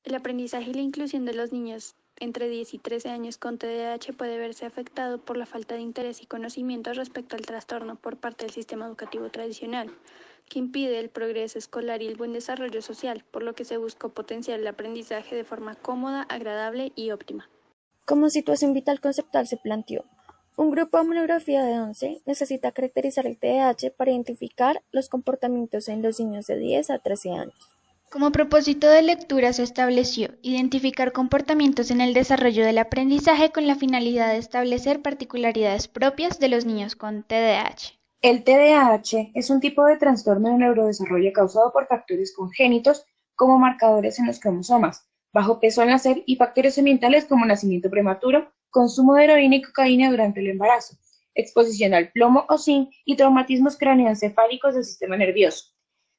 El aprendizaje y la inclusión de los niños entre 10 y 13 años con TDAH puede verse afectado por la falta de interés y conocimiento respecto al trastorno por parte del sistema educativo tradicional, que impide el progreso escolar y el buen desarrollo social, por lo que se buscó potenciar el aprendizaje de forma cómoda, agradable y óptima. Como situación vital conceptual se planteó, un grupo de monografía de 11 necesita caracterizar el TDAH para identificar los comportamientos en los niños de 10 a 13 años. Como propósito de lectura se estableció identificar comportamientos en el desarrollo del aprendizaje con la finalidad de establecer particularidades propias de los niños con TDAH. El TDAH es un tipo de trastorno de neurodesarrollo causado por factores congénitos como marcadores en los cromosomas, bajo peso al nacer y factores ambientales como nacimiento prematuro, consumo de heroína y cocaína durante el embarazo, exposición al plomo o zinc y traumatismos craneoencefálicos del sistema nervioso.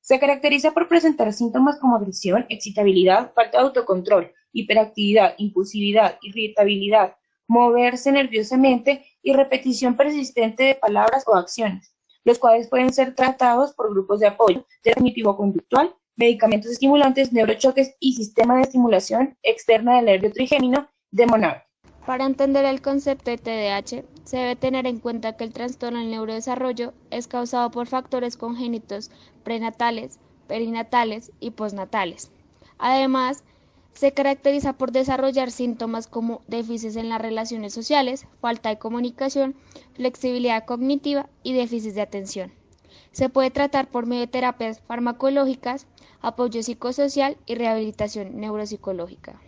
Se caracteriza por presentar síntomas como agresión, excitabilidad, falta de autocontrol, hiperactividad, impulsividad, irritabilidad, moverse nerviosamente y repetición persistente de palabras o acciones, los cuales pueden ser tratados por grupos de apoyo, terapia cognitivo-conductual, medicamentos estimulantes, neurochoques y sistema de estimulación externa del nervio trigémino de Monod. Para entender el concepto de TDAH, se debe tener en cuenta que el trastorno del neurodesarrollo es causado por factores congénitos prenatales, perinatales y postnatales. Además, se caracteriza por desarrollar síntomas como déficits en las relaciones sociales, falta de comunicación, flexibilidad cognitiva y déficits de atención. Se puede tratar por medio de terapias farmacológicas, apoyo psicosocial y rehabilitación neuropsicológica.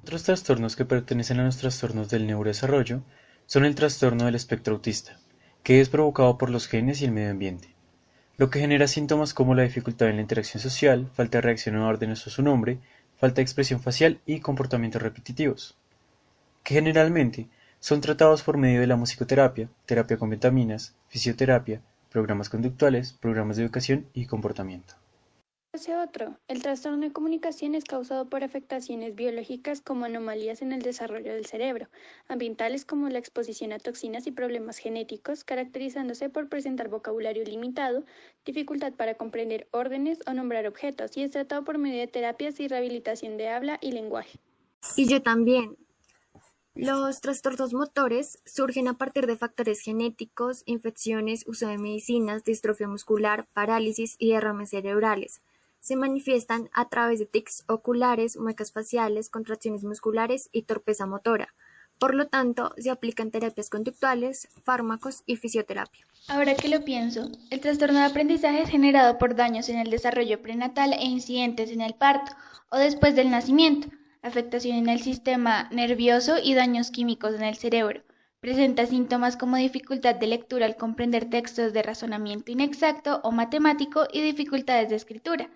Otros trastornos que pertenecen a los trastornos del neurodesarrollo son el trastorno del espectro autista, que es provocado por los genes y el medio ambiente, lo que genera síntomas como la dificultad en la interacción social, falta de reacción a órdenes o su nombre, falta de expresión facial y comportamientos repetitivos, que generalmente son tratados por medio de la musicoterapia, terapia con vitaminas, fisioterapia, programas conductuales, programas de educación y comportamiento. Ese otro, el trastorno de comunicación es causado por afectaciones biológicas como anomalías en el desarrollo del cerebro, ambientales como la exposición a toxinas y problemas genéticos, caracterizándose por presentar vocabulario limitado, dificultad para comprender órdenes o nombrar objetos, y es tratado por medio de terapias y rehabilitación de habla y lenguaje. Y yo también. Los trastornos motores surgen a partir de factores genéticos, infecciones, uso de medicinas, distrofia muscular, parálisis y derrames cerebrales. Se manifiestan a través de tics oculares, muecas faciales, contracciones musculares y torpeza motora. Por lo tanto, se aplican terapias conductuales, fármacos y fisioterapia. Ahora que lo pienso, el trastorno de aprendizaje es generado por daños en el desarrollo prenatal e incidentes en el parto o después del nacimiento, afectación en el sistema nervioso y daños químicos en el cerebro. Presenta síntomas como dificultad de lectura al comprender textos de razonamiento inexacto o matemático y dificultades de escritura,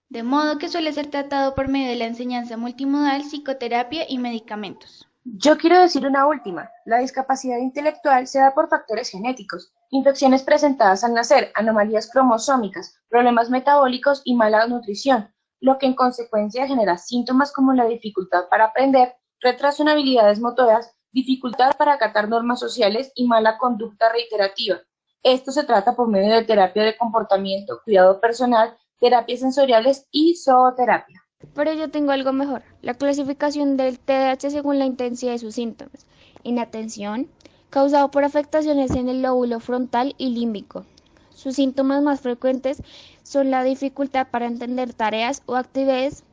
de modo que suele ser tratado por medio de la enseñanza multimodal, psicoterapia y medicamentos. Yo quiero decir una última. La discapacidad intelectual se da por factores genéticos, infecciones presentadas al nacer, anomalías cromosómicas, problemas metabólicos y mala nutrición, lo que en consecuencia genera síntomas como la dificultad para aprender, retraso en habilidades motoras, dificultad para acatar normas sociales y mala conducta reiterativa. Esto se trata por medio de terapia de comportamiento, cuidado personal, terapias sensoriales y zooterapia. Pero yo tengo algo mejor, la clasificación del TDAH según la intensidad de sus síntomas. Inatención, causado por afectaciones en el lóbulo frontal y límbico. Sus síntomas más frecuentes son la dificultad para entender tareas o actividades,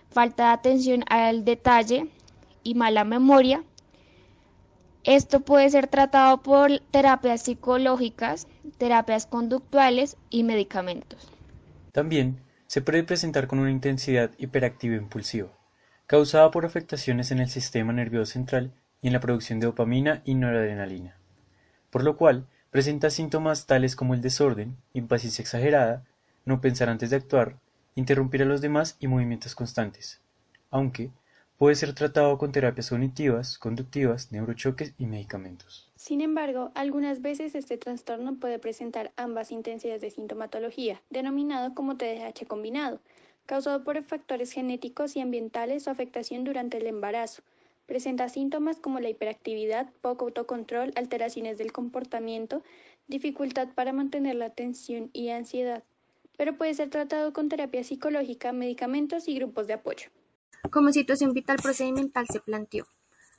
falta de atención al detalle y mala memoria. Esto puede ser tratado por terapias psicológicas, terapias conductuales y medicamentos. También se puede presentar con una intensidad hiperactiva impulsiva, causada por afectaciones en el sistema nervioso central y en la producción de dopamina y noradrenalina, por lo cual presenta síntomas tales como el desorden, impaciencia exagerada, no pensar antes de actuar, interrumpir a los demás y movimientos constantes, aunque puede ser tratado con terapias cognitivas, conductivas, neurochoques y medicamentos. Sin embargo, algunas veces este trastorno puede presentar ambas intensidades de sintomatología, denominado como TDAH combinado, causado por factores genéticos y ambientales o afectación durante el embarazo. Presenta síntomas como la hiperactividad, poco autocontrol, alteraciones del comportamiento, dificultad para mantener la atención y ansiedad, pero puede ser tratado con terapia psicológica, medicamentos y grupos de apoyo. Como situación vital procedimental se planteó: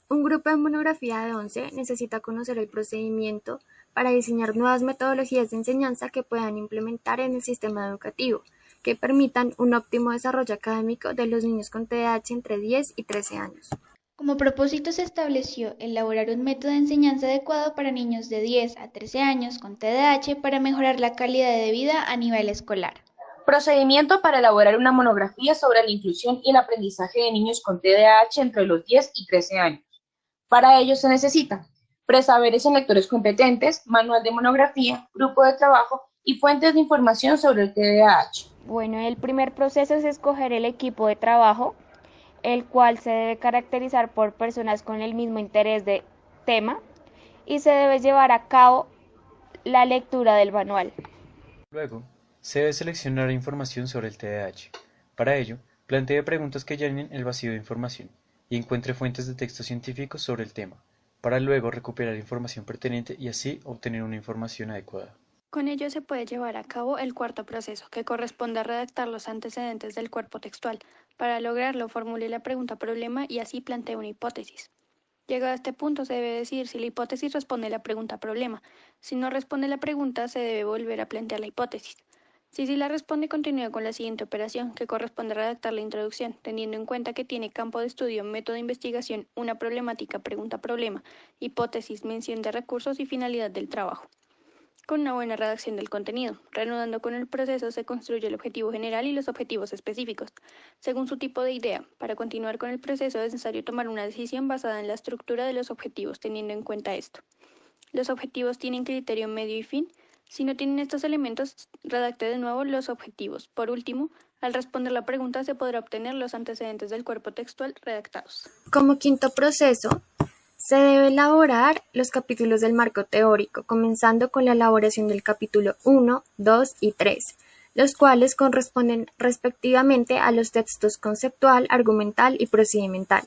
un grupo de monografía de 11 necesita conocer el procedimiento para diseñar nuevas metodologías de enseñanza que puedan implementar en el sistema educativo, que permitan un óptimo desarrollo académico de los niños con TDAH entre 10 y 13 años. Como propósito se estableció elaborar un método de enseñanza adecuado para niños de 10 a 13 años con TDAH para mejorar la calidad de vida a nivel escolar. Procedimiento para elaborar una monografía sobre la inclusión y el aprendizaje de niños con TDAH entre los 10 y 13 años. Para ello se necesita presaberes en lectores competentes, manual de monografía, grupo de trabajo y fuentes de información sobre el TDAH. Bueno, el primer proceso es escoger el equipo de trabajo, el cual se debe caracterizar por personas con el mismo interés de tema y se debe llevar a cabo la lectura del manual. Luego, se debe seleccionar información sobre el TDAH. Para ello, plantee preguntas que llenen el vacío de información y encuentre fuentes de texto científicos sobre el tema, para luego recuperar información pertinente y así obtener una información adecuada. Con ello se puede llevar a cabo el cuarto proceso, que corresponde a redactar los antecedentes del cuerpo textual. Para lograrlo, formule la pregunta problema y así plantee una hipótesis. Llegado a este punto, se debe decidir si la hipótesis responde a la pregunta problema. Si no responde la pregunta, se debe volver a plantear la hipótesis. Si sí la responde, continúa con la siguiente operación, que corresponde a redactar la introducción, teniendo en cuenta que tiene campo de estudio, método de investigación, una problemática, pregunta-problema, hipótesis, mención de recursos y finalidad del trabajo. Con una buena redacción del contenido, reanudando con el proceso, se construye el objetivo general y los objetivos específicos, según su tipo de idea. Para continuar con el proceso es necesario tomar una decisión basada en la estructura de los objetivos, teniendo en cuenta esto. Los objetivos tienen criterio, medio y fin. Si no tienen estos elementos, redacte de nuevo los objetivos. Por último, al responder la pregunta se podrá obtener los antecedentes del cuerpo textual redactados. Como quinto proceso, se debe elaborar los capítulos del marco teórico, comenzando con la elaboración del capítulo 1, 2 y 3, los cuales corresponden respectivamente a los textos conceptual, argumental y procedimental.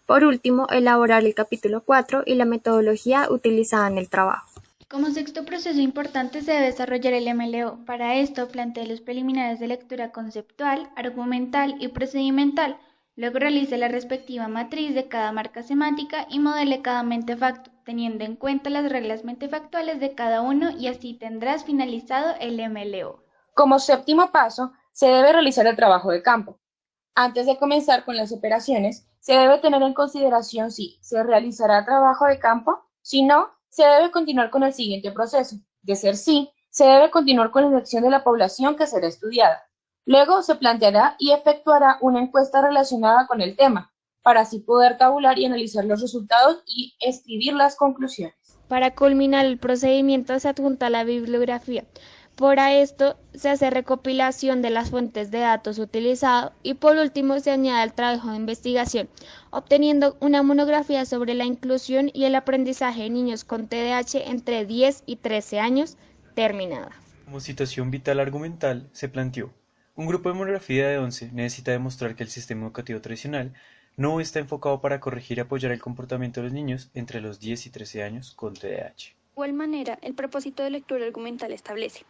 Por último, elaborar el capítulo 4 y la metodología utilizada en el trabajo. Como sexto proceso importante se debe desarrollar el MLO. Para esto, plantee los preliminares de lectura conceptual, argumental y procedimental. Luego realice la respectiva matriz de cada marca semántica y modele cada mentefacto, teniendo en cuenta las reglas mentefactuales de cada uno y así tendrás finalizado el MLO. Como séptimo paso, se debe realizar el trabajo de campo. Antes de comenzar con las operaciones, se debe tener en consideración si se realizará trabajo de campo, si no, se debe continuar con el siguiente proceso. De ser sí, se debe continuar con la selección de la población que será estudiada. Luego se planteará y efectuará una encuesta relacionada con el tema, para así poder tabular y analizar los resultados y escribir las conclusiones. Para culminar el procedimiento se adjunta la bibliografía. Para esto se hace recopilación de las fuentes de datos utilizados y por último se añade el trabajo de investigación, obteniendo una monografía sobre la inclusión y el aprendizaje de niños con TDAH entre 10 y 13 años terminada. Como situación vital argumental se planteó: un grupo de monografía de 11 necesita demostrar que el sistema educativo tradicional no está enfocado para corregir y apoyar el comportamiento de los niños entre los 10 y 13 años con TDAH. De igual manera, el propósito de lectura argumental establece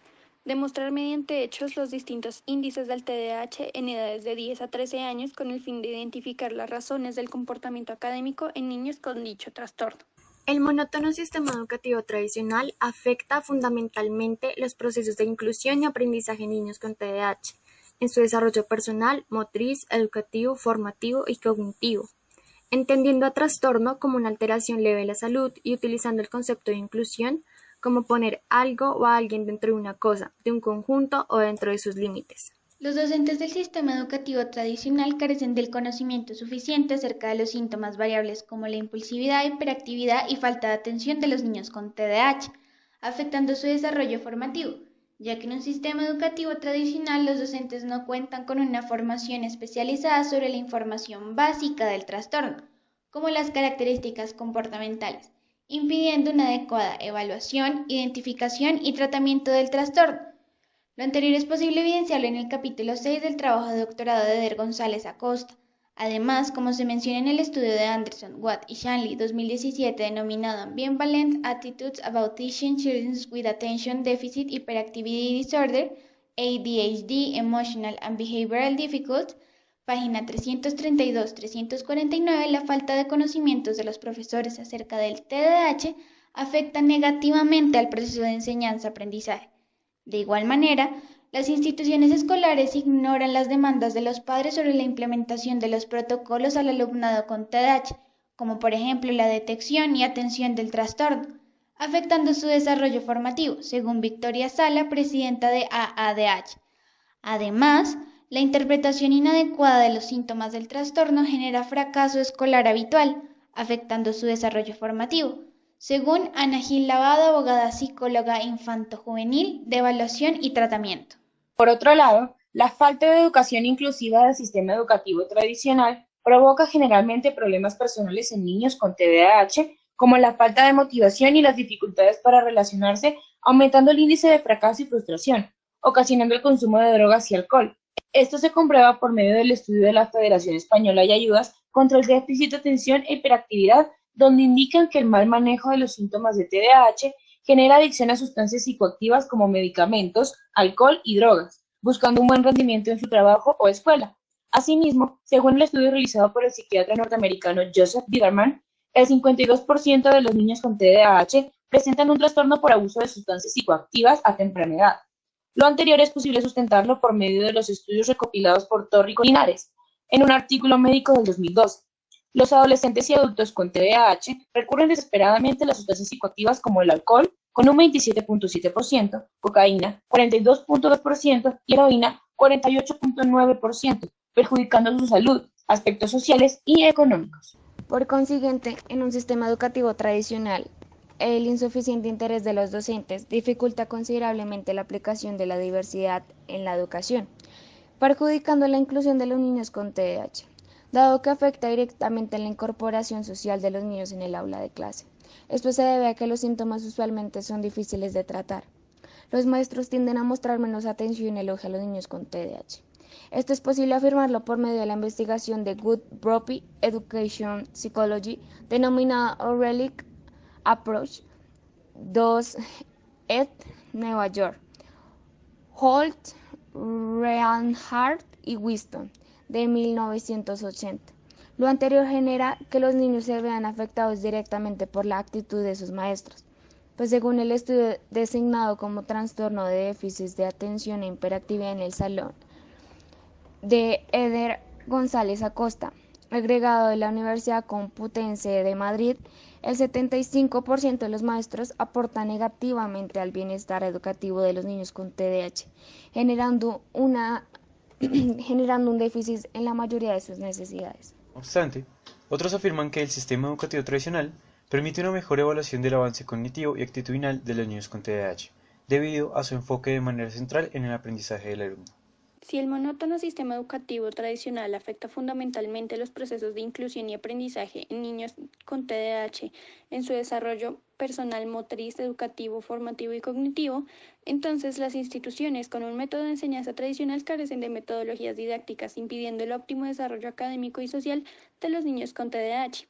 demostrar mediante hechos los distintos índices del TDAH en edades de 10 a 13 años con el fin de identificar las razones del comportamiento académico en niños con dicho trastorno. El monótono sistema educativo tradicional afecta fundamentalmente los procesos de inclusión y aprendizaje en niños con TDAH, en su desarrollo personal, motriz, educativo, formativo y cognitivo, entendiendo a trastorno como una alteración leve de la salud y utilizando el concepto de inclusión como poner algo o a alguien dentro de una cosa, de un conjunto o dentro de sus límites. Los docentes del sistema educativo tradicional carecen del conocimiento suficiente acerca de los síntomas variables como la impulsividad, hiperactividad y falta de atención de los niños con TDAH, afectando su desarrollo formativo, ya que en un sistema educativo tradicional los docentes no cuentan con una formación especializada sobre la información básica del trastorno, como las características comportamentales, impidiendo una adecuada evaluación, identificación y tratamiento del trastorno. Lo anterior es posible evidenciarlo en el capítulo 6 del trabajo de doctorado de Eder González Acosta. Además, como se menciona en el estudio de Anderson, Watt y Shanley 2017 denominado Ambivalent Attitudes About Teaching Children with Attention Deficit Hyperactivity Disorder, ADHD, Emotional and Behavioral Difficulties, Página 332-349, la falta de conocimientos de los profesores acerca del TDAH afecta negativamente al proceso de enseñanza-aprendizaje. De igual manera, las instituciones escolares ignoran las demandas de los padres sobre la implementación de los protocolos al alumnado con TDAH, como por ejemplo la detección y atención del trastorno, afectando su desarrollo formativo, según Victoria Sala, presidenta de AADH. Además, la interpretación inadecuada de los síntomas del trastorno genera fracaso escolar habitual, afectando su desarrollo formativo, según Ana Gil Lavado, abogada psicóloga infanto-juvenil de evaluación y tratamiento. Por otro lado, la falta de educación inclusiva del sistema educativo tradicional provoca generalmente problemas personales en niños con TDAH, como la falta de motivación y las dificultades para relacionarse, aumentando el índice de fracaso y frustración, ocasionando el consumo de drogas y alcohol. Esto se comprueba por medio del estudio de la Federación Española de Ayudas contra el Déficit de Atención e Hiperactividad, donde indican que el mal manejo de los síntomas de TDAH genera adicción a sustancias psicoactivas como medicamentos, alcohol y drogas, buscando un buen rendimiento en su trabajo o escuela. Asimismo, según el estudio realizado por el psiquiatra norteamericano Joseph Biderman, el 52% de los niños con TDAH presentan un trastorno por abuso de sustancias psicoactivas a temprana edad. Lo anterior es posible sustentarlo por medio de los estudios recopilados por Torri Linares en un artículo médico del 2012. Los adolescentes y adultos con TDAH recurren desesperadamente a las sustancias psicoactivas como el alcohol, con un 27.7%, cocaína, 42.2% y heroína, 48.9%, perjudicando su salud, aspectos sociales y económicos. Por consiguiente, en un sistema educativo tradicional, el insuficiente interés de los docentes dificulta considerablemente la aplicación de la diversidad en la educación, perjudicando la inclusión de los niños con TDAH, dado que afecta directamente en la incorporación social de los niños en el aula de clase. Esto se debe a que los síntomas usualmente son difíciles de tratar. Los maestros tienden a mostrar menos atención y elogio a los niños con TDAH. Esto es posible afirmarlo por medio de la investigación de Goodbrophy Education Psychology, denominada O'Reilly Approach 2 ed. Nueva York, Holt, Reinhardt y Winston, de 1980. Lo anterior genera que los niños se vean afectados directamente por la actitud de sus maestros, pues según el estudio designado como trastorno de déficit de atención e hiperactividad en el salón de Eder González Acosta, agregado de la Universidad Complutense de Madrid, el 75% de los maestros aporta negativamente al bienestar educativo de los niños con TDAH, generando un déficit en la mayoría de sus necesidades. No obstante, otros afirman que el sistema educativo tradicional permite una mejor evaluación del avance cognitivo y actitudinal de los niños con TDAH, debido a su enfoque de manera central en el aprendizaje del alumno. Si el monótono sistema educativo tradicional afecta fundamentalmente los procesos de inclusión y aprendizaje en niños con TDAH en su desarrollo personal, motriz, educativo, formativo y cognitivo, entonces las instituciones con un método de enseñanza tradicional carecen de metodologías didácticas, impidiendo el óptimo desarrollo académico y social de los niños con TDAH.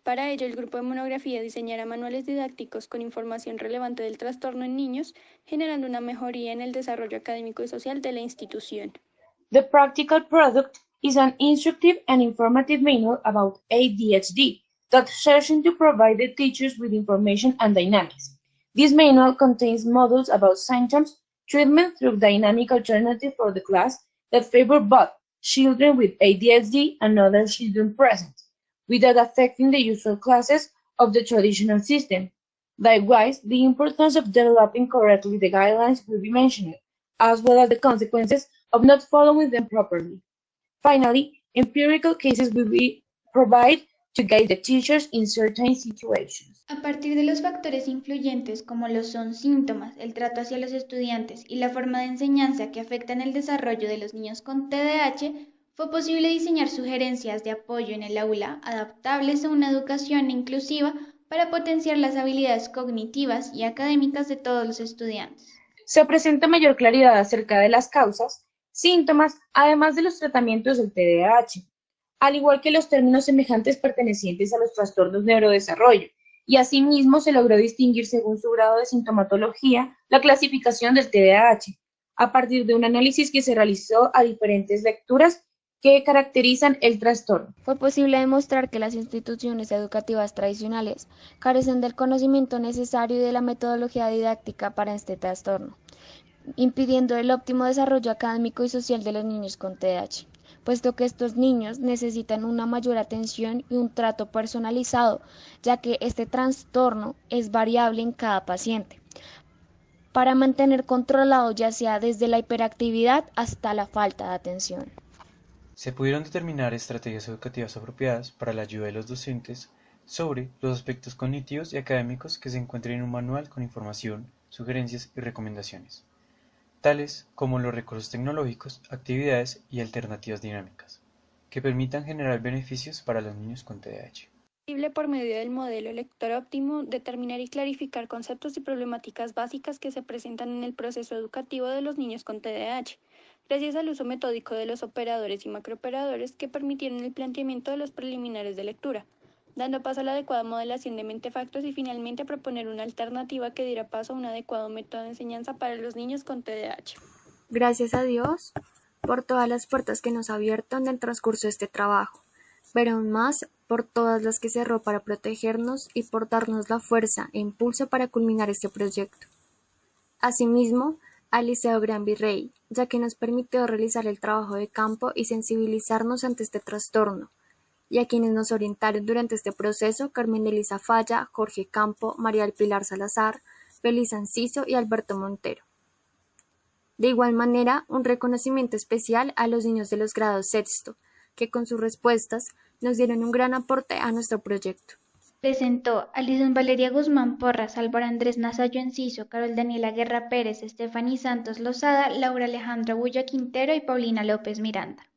Para ello, el grupo de monografía diseñará manuales didácticos con información relevante del trastorno en niños, generando una mejoría en el desarrollo académico y social de la institución. The practical product is an instructive and informative manual about ADHD that serves to provide the teachers with information and dynamics. This manual contains modules about symptoms, treatment through dynamic alternatives for the class that favor both children with ADHD and other children present, without affecting the usual classes of the traditional system. Likewise, the importance of developing correctly the guidelines will be mentioned, as well as the consequences of not following them properly. Finally, empirical cases will be provided to guide the teachers in certain situations. A partir de los factores influyentes como lo son síntomas, el trato hacia los estudiantes y la forma de enseñanza que afectan el desarrollo de los niños con TDAH, fue posible diseñar sugerencias de apoyo en el aula adaptables a una educación inclusiva para potenciar las habilidades cognitivas y académicas de todos los estudiantes. Se presenta mayor claridad acerca de las causas, síntomas, además de los tratamientos del TDAH, al igual que los términos semejantes pertenecientes a los trastornos de neurodesarrollo, y asimismo se logró distinguir según su grado de sintomatología la clasificación del TDAH, a partir de un análisis que se realizó a diferentes lecturas que caracterizan el trastorno. Fue posible demostrar que las instituciones educativas tradicionales carecen del conocimiento necesario y de la metodología didáctica para este trastorno, impidiendo el óptimo desarrollo académico y social de los niños con TDAH, puesto que estos niños necesitan una mayor atención y un trato personalizado, ya que este trastorno es variable en cada paciente, para mantener controlado ya sea desde la hiperactividad hasta la falta de atención. Se pudieron determinar estrategias educativas apropiadas para la ayuda de los docentes sobre los aspectos cognitivos y académicos que se encuentran en un manual con información, sugerencias y recomendaciones, tales como los recursos tecnológicos, actividades y alternativas dinámicas, que permitan generar beneficios para los niños con TDAH. Es posible por medio del modelo lector óptimo determinar y clarificar conceptos y problemáticas básicas que se presentan en el proceso educativo de los niños con TDAH, gracias al uso metódico de los operadores y macrooperadores que permitieron el planteamiento de los preliminares de lectura, dando paso a la adecuada modelación de mentefactos y finalmente proponer una alternativa que diera paso a un adecuado método de enseñanza para los niños con TDAH. Gracias a Dios por todas las puertas que nos ha abierto en el transcurso de este trabajo, pero aún más por todas las que cerró para protegernos y por darnos la fuerza e impulso para culminar este proyecto. Asimismo, al Liceo Gran Virrey, ya que nos permitió realizar el trabajo de campo y sensibilizarnos ante este trastorno, y a quienes nos orientaron durante este proceso: Carmen Elisa Falla, Jorge Campo, María del Pilar Salazar, Feliz Anciso y Alberto Montero. De igual manera, un reconocimiento especial a los niños de los grados sexto, que con sus respuestas nos dieron un gran aporte a nuestro proyecto. Presentó Alison Valeria Guzmán Porras, Álvaro Andrés Nazayo Enciso, Carol Daniela Guerra Pérez, Estefanía Santos Lozada, Laura Alejandra Bulla Quintero y Paulina López Miranda.